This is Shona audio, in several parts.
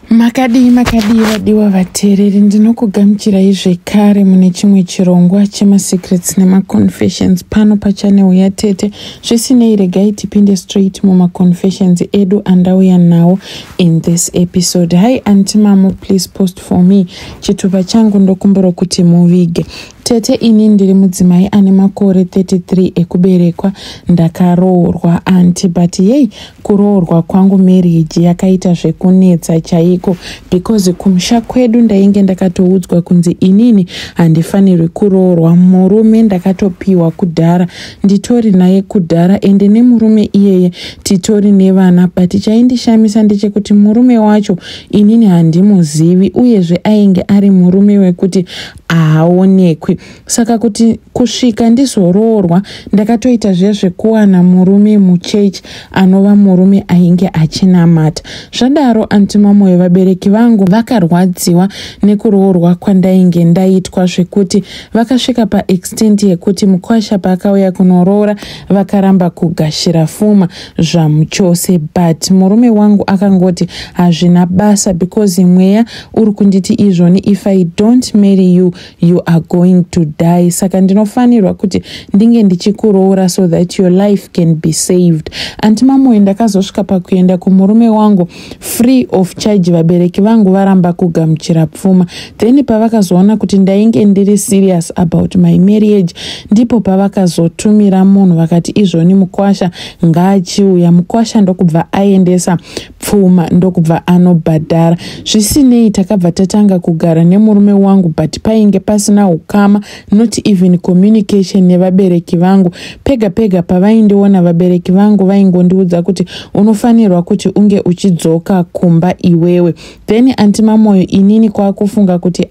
Makadi vadiwa vateereri, ndinokugamuchirai zvekare mune chimwe chirongwa chemasecrets nemaconfessions pano pachanel yaTete. Zvisinei, regai tipinde straight mumaconfessions edu andauya nawo in this episode. Hi Aunty Mamo, please post for me. Chitupa changu ndokumbura kuti muvige. Tete, ini ndiri mudzimai ane makore 33 ekuberekwa. Ndakaroorwa anti, but yei, kuroorwa kwangu marriage yakaita zvekunetsa chaiko, because kumusha kwedu ndainge ndakatoudzwa kunzi inini handifanirwi kuroorwa. Murume ndakatopiwa kudhara, nditori naye kudhara, ende nemurume iyeye titori nevana, but chaindishamisa ndechekuti murume wacho inini handimuzivi, uyezve ainge ari murume wekuti haaonekwi. Saka kuti kusvika ndizoroorwa ndakatoita zvekuwana murume muchechi anova murume ainge achinamata. Zvadaro Aunty Mamo, vabereki vangu vakarwadziwa nekuroorwa kwandainge ndaitwa, zvekuti vakasvika paextent yekuti mukwasha paakauya kunoroora vakaramba kugashira pfuma zvamuchose, but murume wangu akangoti hazvina basa, because mweya uri kunditi izvoni, if I don't marry you, you are going to die. Saka ndinofanirwa kuti ndinge ndichikuroora so that your life can be saved. Aunty Mamo, ndakazosvika pakuenda kumurume wangu free of charge, vabereki vangu varamba kugamuchira pfuma. Then pavakazoona kuti ndainge ndiri serious about my marriage, ndipo pavakazotumira munhu vakati izvoni mukwasha ngaachiuya. Mukwasha ndokubva aendesa pfuma, ndokubva anobhadhara. Zvisinei, takabva tatanga kugara nemurume wangu, but painge pasina ukama, not even communication nevabereki vangu. Pega pega pavaindiona vabereki vangu vaingondiudza kuti unofanirwa kuti unge uchidzoka kumba iwewe. Then Aunty Mamo, inini kwakufunga kuti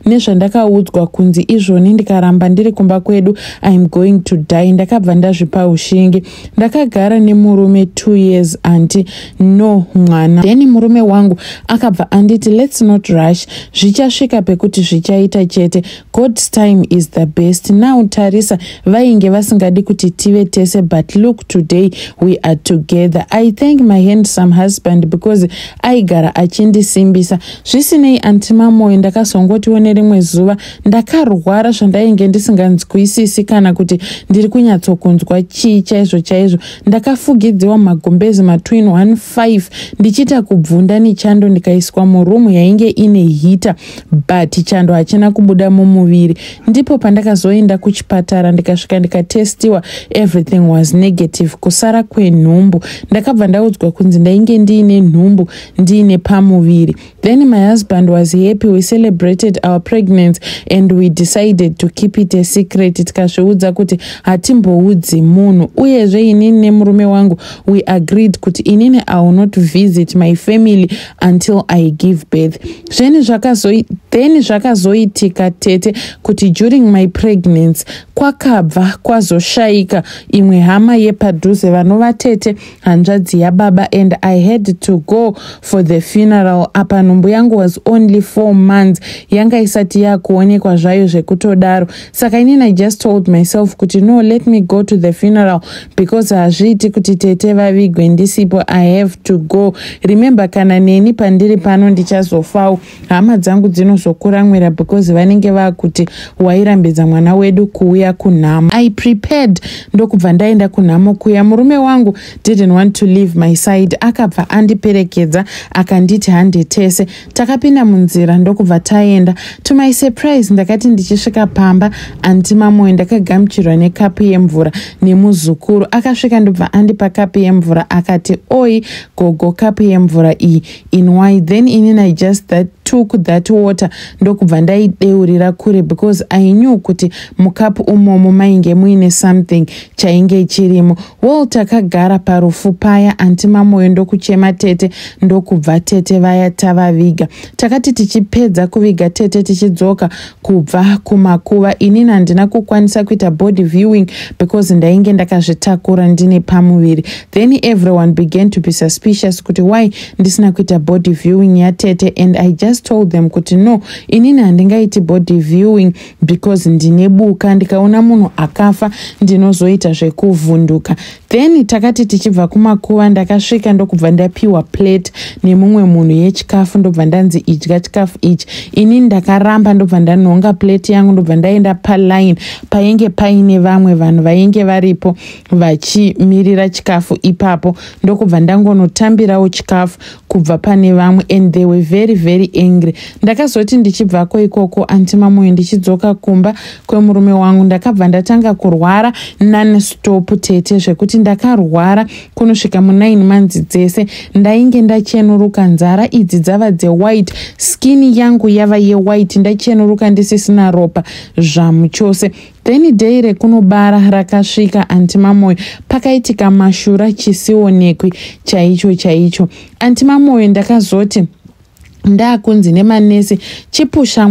nezvandakaudzwa kunzi izvoni ndikaramba ndiri kumba kwedu I'm going to die, ndakabva ndazvipa ushingi. Ndakagara nemurume 2 years anti, no mwana. Then murume wangu akabva anditi let's not rush, zvichasvika pekuti zvichaita chete, God's time is the best. Now tarisa, vainge vasingadi kuti tive tese, but look, today we are together. I thank my handsome husband because aigara achindisimbisa. Zvisinei Aunty Mamo, ndakazongotiwo rimwe zuva ndakarwara zvandainge ndisinganzwisisi kana kuti ndiri kunyatsokunzwa chii chaizvo chaizvo. Ndakafugidziwa magumbezi matwin 15 ndichita kubvunda nechando, ndikaiswa murumu yainge ine hita, but chando hachina kubuda mumuviri. Ndipo pandakazoenda kuchipatara ndikasvika ndikatestiwa, everything was negative, kusara kwenhumbu. Ndakabva ndaudzwa kunzi ndainge ndiine nhumbu ndiine pamuviri. Then my husband was happy. We celebrated our pregnancy and we decided to keep it a secret. Tikazviudza kuti hatimboudzi munhu. Uyezve inini nemurume wangu we agreed kuti inini I will not visit my family until I give birth. Then zvakazoitika Tete kuti during my pregnancy kwakabva kwazoshaika imwe hama yepadhuze vanova Tete, hanzvadzi yababa, and I had to go for the funeral. Apa nhumbu yangu was only 4 months, yanga isati yakuonekwa zvayo zvekutodaro. Saka inini I just told myself kuti no, let me go to the funeral, because hazviiti kuti Tete vavigwe ndisipo, I have to go. Remember, kana neni pandiri pano ndichazofawo, hama dzangu dzinozokura mwera, because vanenge vakuti wairambidza mwana wedu kuuya kunhamo. I prepared, ndokubva ndaenda kunhamo kuya. Murume wangu didn't want to leave my side, akabva andiperekedza akanditi hande tese. Takapinda munzira ndokubva taenda. To my surprise, ndakati ndichisvika pamba, Aunty Mamo, ndakagamuchirwa nekapu yemvura nemuzukuru. Akasvika ndobva andipa kapu yemvura akati, oi gogo, kapu yemvura iyi in why? Then inini I just took that water ndokubva ndaideurira kure, because I knew kuti mukapu umomo mainge muine something chainge chirimo. Well, takagara parufu paya, Aunty Mamo, ndokuchema Tete, ndokubva Tete vaya tavaviga. Takati tichipedza kuviga Tete tichidzoka kubva kumakuva, inini handina kukwanisa kuita body viewing because ndainge ndakazvitakura ndine pamuviri. Then everyone began to be suspicious kuti why ndisina kuita body viewing yaTete, and I just just told them kuti no, inini handingaiti body viewing because ndine buka, ndikaona munhu akafa ndinozoita zvekuvhunduka. Then takati tichibva kumakuva ndakasvika ndokubva ndapiwa plate nemumwe munhu yechikafu, ndobva ndanzi idya chikafu ichi. Inini ndakaramba ndobva ndanhonga plate yangu ndobva ndaenda paline painge paine vamwe vanhu vainge varipo vachimirira chikafu ipapo, ndokubva ndangonotambirawo chikafu kubva pane vamwe, and they were very very angry. Ndakazoti ndichibvako ikoko antimamoyo ndichidzoka kumba kwemurume wangu ndakabva ndatanga kurwara non-stop tete, zvekuti ndakarwara kunosvika mu9 months dzese ndainge ndachenuruka, nzara idzi dzava dze-white, skin yangu yava ye-white, ndachenuruka ndisisina ropa zvamuchose. Then day rekunobara rakasvika antimamoyo, pakaitika mashura chisionekwi chaicho. Antimamoyo ndakazoti ndakunzi nemanesi chipusha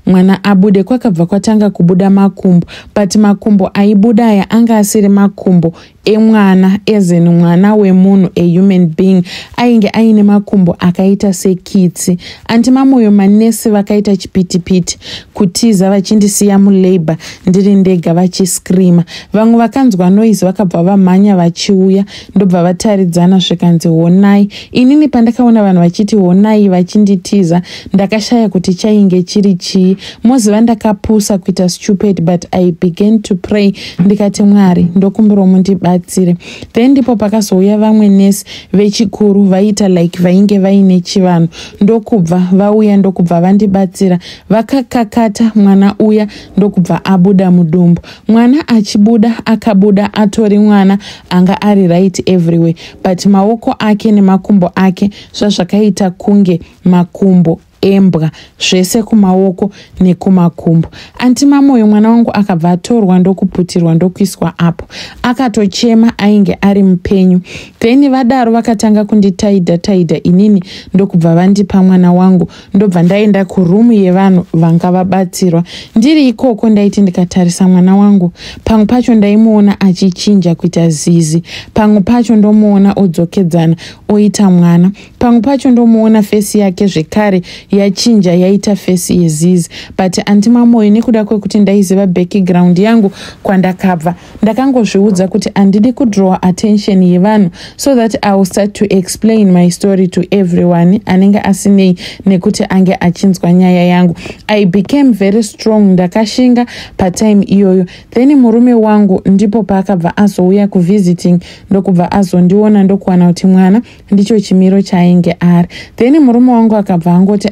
mwana abude. Kwakabva kwatanga kubuda makumbo, but makumbo aibuda aya anga asiri makumbo emwana, ezeni mwana wemunhu, a human being, ainge aine makumbo akaita sekitsi. Antimamoyo manesi vakaita chipitipiti kutiza vachindisiya mulabor ndiri ndega vachiskrima. Vamwe vakanzwa noise vakabva vamhanya vachiuya, ndobva vataridzana zvikanzi honai. Inini pandakaona vanhu vachiti honai vachinditiza ndakashaya kuti chainge chiri chii. Moziva ndakapusa kuita stupid, but I began to pray ndikati Mwari ndokumbira mundibatsire. Then ndipo pakazouya vamwe nesi vechikuru vaita like vainge vaine chivanhu, ndokubva vauya ndokubva vandibatsira, vakakakata mwana uya ndokubva abuda mudumbu. Mwana achibuda akabuda atori mwana anga ari right everywhere, but maoko ake nemakumbo ake zvazvakaita kunge makumbo embwa, zvese kumaoko nekumakumbo. Antimamoyo mwana wangu akabva atorwa ndokuputirwa ndokuiswa apo, akatochema ainge ari mupenyu. Then vadaro vakatanga kunditaidha inini ndokubva vandipa mwana wangu, ndobva ndaenda kurumu yevanhu vanga vabatsirwa. Ndiri ikoko ndaiti ndikatarisa mwana wangu, pamwe pacho ndaimuona achichinja kuita zizi, pamwe pacho ndomuona odzokedzana oita mwana, pamwe pacho ndomuona fesi yake zvekare yachinja yaita fesi yezizi. But antimamoyo nekuda kwekuti ndaiziva background yangu kwandakabva, ndakangozviudza kuti andidi kudraw attention yevanhu, so that I will start to explain my story to everyone anenge asinei nekuti ange achinzwa nyaya yangu. I became very strong, ndakashinga patime iyoyo. Then murume wangu ndipo paakabva azouya kuvisiting, ndokubva azondiona ndokuwana kuti mwana ndicho chimiro chainge ari. Then murume wangu akabva angoti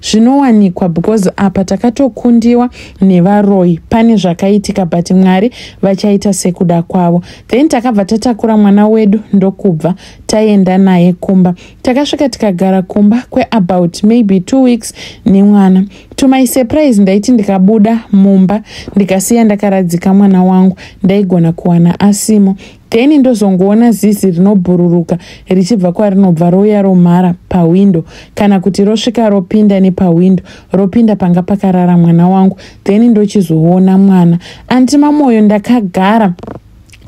zvinowanikwa because apa takatokundiwa nevaroi, pane zvakaitika, but Mwari vachaita sekuda kwavo. Then takabva tatakura mwana wedu ndokubva taenda naye kumba. Takasvika tikagara kumba about maybe 2 weeks nemwana. To my surprise ndaiti ndikabuda mumba ndikasiya ndakaradzika mwana wangu, ndaigona kuwana asimo. Then ndozongoona zizi rinobhururuka richibva kwarinobva rouya romhara pawindo, kana kuti rosvika ropinda nepawindo, ropinda panga pakarara mwana wangu. Then ndochizoona mwana. Antimamoyo ndakagara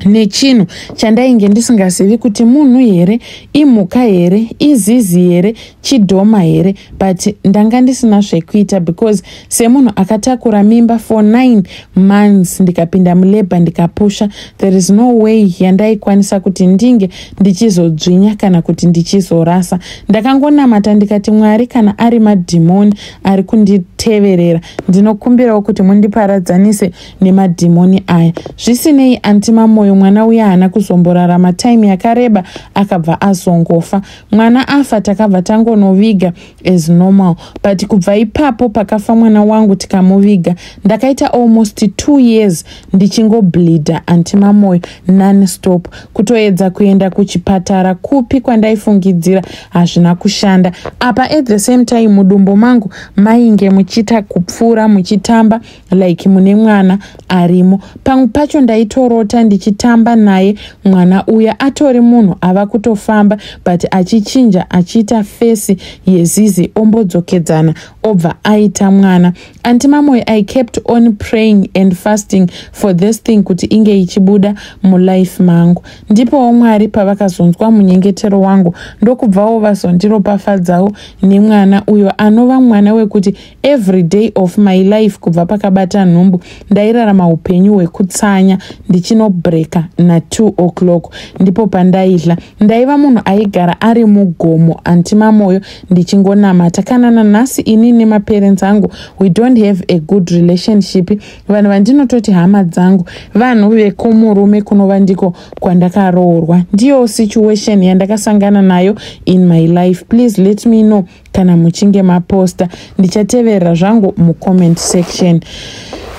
nechinhu chandainge ndisingazivi kuti munhu here, imhuka here, izizi here, chidhoma here, but ndanga ndisina zvekuita because semunhu akatakura mimba for 9 months ndikapinda mulabor ndikapusha, there is no way yandaikwanisa kuti ndinge ndichizodzvinya kana kuti ndichizorasa. Ndakangonamata ndikati Mwari kana ari madhimoni ari kunditeverera, ndinokumbirawo kuti mundiparadzanise nemadhimoni aya. Zvisinei antimamoyo mwana uya haana kuzomborarama time yakareba akabva azongofa. Mwana afa takabva tangonoviga as normal, but kubva ipapo pakafa mwana wangu tikamuviga ndakaita almost 2 years ndichingobleeda antimamoyo non-stop. Kutoedza kuenda kuchipatara kupi kwandaifungidzira hazvina kushanda. Apa at the same time mudumbu mangu mainge muchita kupfura muchitamba like mune mwana arimo. Pamwe pacho ndaitorota ndichitamba naye mwana uya atori munhu ava kutofamba but achichinja achiita fesi yezizi ombodzokedzana obva aita mwana. Aunty Mamoyo, I kept on praying and fasting for this thing kuti inge ichibuda mulife mangu. Ndipo Mwari pavakazonzwa munyengetero wangu ndokubvawo vazondiropafadzawo nemwana uyo anova mwana wekuti every day of my life kubva pakabata nhumbu ndairarama upenyu hwekutsanya ndichinobreka na2 o'clock ndipo pandaidla. Ndaiva munhu aigara ari mugomo Aunty Mamoyo ndichingonamata. Kana nanhasi ini nemaparents angu we don't have a good relationship. Vanhu vandinototi hama dzangu vanhu vekumurume kunova ndiko kwandakaroorwa. Ndiyo situation yandakasangana nayo in my life. Please let me know kana muchinge maposta, ndichateverera zvangu mucomment section.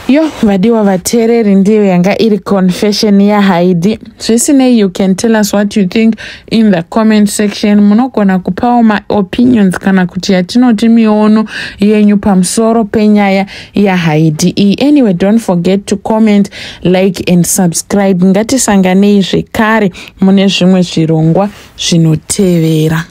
Yo vadiwa vateereri, ndiyo yanga iri confession yaHaidhi. Zvisinei, you can tell us what you think in the comment section. Munogona kupawo ma opinions kana kuti yatinoti miono yenyu pamusoro penyaya yaHaidhi iyi. Anyway, don't forget to comment, like and subscribe. Ngatisanganei zvekare mune zvimwe zvirongwa zvinotevera.